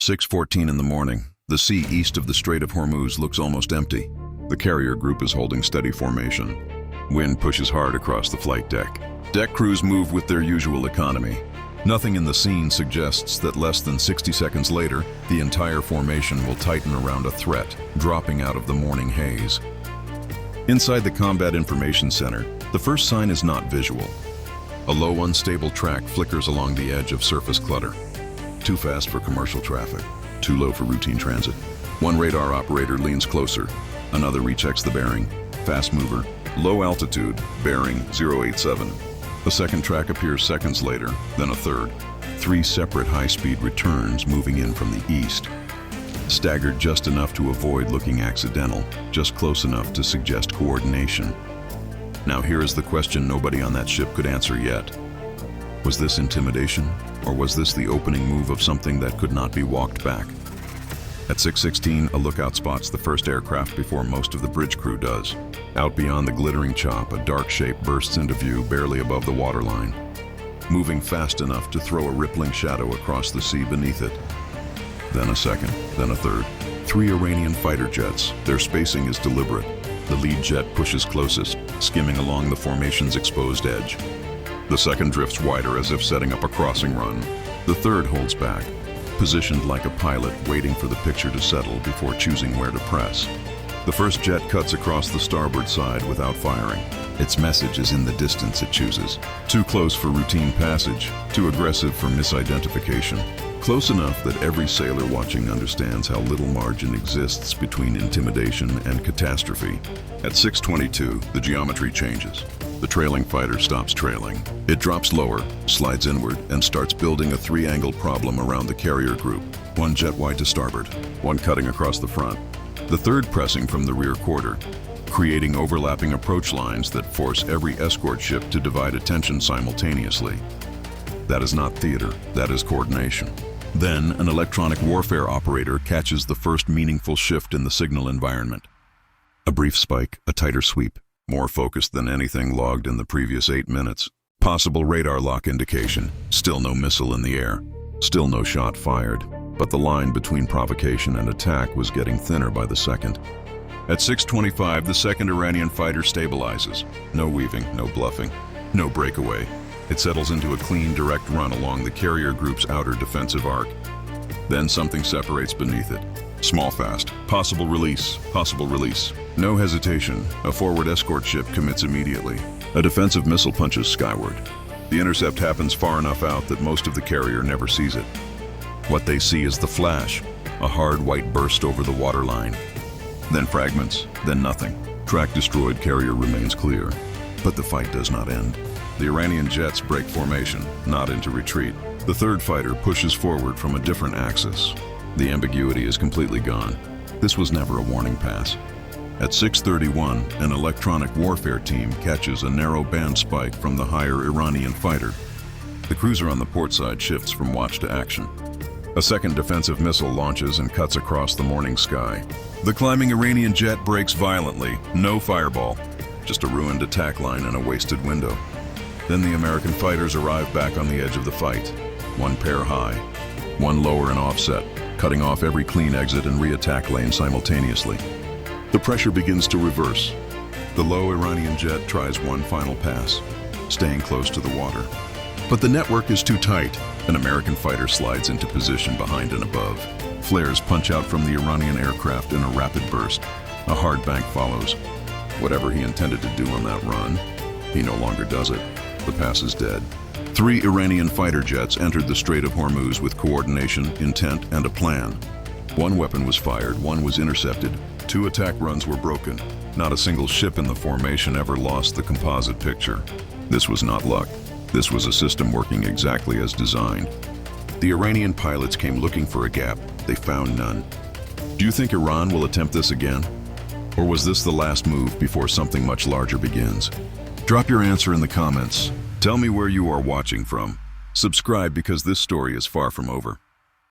6:14 in the morning. The sea east of the Strait of Hormuz looks almost empty. The carrier group is holding steady formation. Wind pushes hard across the flight deck. Deck crews move with their usual economy. Nothing in the scene suggests that less than 60 seconds later, the entire formation will tighten around a threat, dropping out of the morning haze. Inside the Combat Information Center, the first sign is not visual. A low, unstable track flickers along the edge of surface clutter. Too fast for commercial traffic, too low for routine transit. One radar operator leans closer, another rechecks the bearing. Fast mover, low altitude, bearing 087. A second track appears seconds later, then a third. Three separate high-speed returns moving in from the east. Staggered just enough to avoid looking accidental, just close enough to suggest coordination. Now here is the question nobody on that ship could answer yet. Was this intimidation, or was this the opening move of something that could not be walked back? At 6:16, a lookout spots the first aircraft before most of the bridge crew does. Out beyond the glittering chop, a dark shape bursts into view barely above the waterline, moving fast enough to throw a rippling shadow across the sea beneath it. Then a second, then a third. Three Iranian fighter jets. Their spacing is deliberate. The lead jet pushes closest, skimming along the formation's exposed edge. The second drifts wider as if setting up a crossing run. The third holds back, positioned like a pilot waiting for the picture to settle before choosing where to press. The first jet cuts across the starboard side without firing. Its message is in the distance it chooses. Too close for routine passage, too aggressive for misidentification. Close enough that every sailor watching understands how little margin exists between intimidation and catastrophe. At 6:22, the geometry changes. The trailing fighter stops trailing. It drops lower, slides inward, and starts building a three-angle problem around the carrier group. One jet wide to starboard, one cutting across the front, the third pressing from the rear quarter, creating overlapping approach lines that force every escort ship to divide attention simultaneously. That is not theater, that is coordination. Then, an electronic warfare operator catches the first meaningful shift in the signal environment. A brief spike, a tighter sweep, more focused than anything logged in the previous 8 minutes. Possible radar lock indication, still no missile in the air, still no shot fired, but the line between provocation and attack was getting thinner by the second. At 6:25, the second Iranian fighter stabilizes. No weaving, no bluffing, no breakaway. It settles into a clean, direct run along the carrier group's outer defensive arc. Then something separates beneath it. Small fast. Possible release. Possible release. No hesitation. A forward escort ship commits immediately. A defensive missile punches skyward. The intercept happens far enough out that most of the carrier never sees it. What they see is the flash, a hard white burst over the waterline. Then fragments, then nothing. Track destroyed, carrier remains clear. But the fight does not end. The Iranian jets break formation, not into retreat. The third fighter pushes forward from a different axis. The ambiguity is completely gone. This was never a warning pass. At 6:31, an electronic warfare team catches a narrow band spike from the higher Iranian fighter. The cruiser on the port side shifts from watch to action. A second defensive missile launches and cuts across the morning sky. The climbing Iranian jet brakes violently. No fireball, just a ruined attack line and a wasted window. Then the American fighters arrive back on the edge of the fight. One pair high, one lower and offset, cutting off every clean exit and re-attack lane simultaneously. The pressure begins to reverse. The low Iranian jet tries one final pass, staying close to the water. But the network is too tight. An American fighter slides into position behind and above. Flares punch out from the Iranian aircraft in a rapid burst. A hard bank follows. Whatever he intended to do on that run, he no longer does it. The pass is dead. 3 Iranian fighter jets entered the Strait of Hormuz with coordination, intent, and a plan. One weapon was fired, one was intercepted, 2 attack runs were broken. Not a single ship in the formation ever lost the composite picture. This was not luck. This was a system working exactly as designed. The Iranian pilots came looking for a gap. They found none. Do you think Iran will attempt this again? Or was this the last move before something much larger begins? Drop your answer in the comments. Tell me where you are watching from. Subscribe because this story is far from over.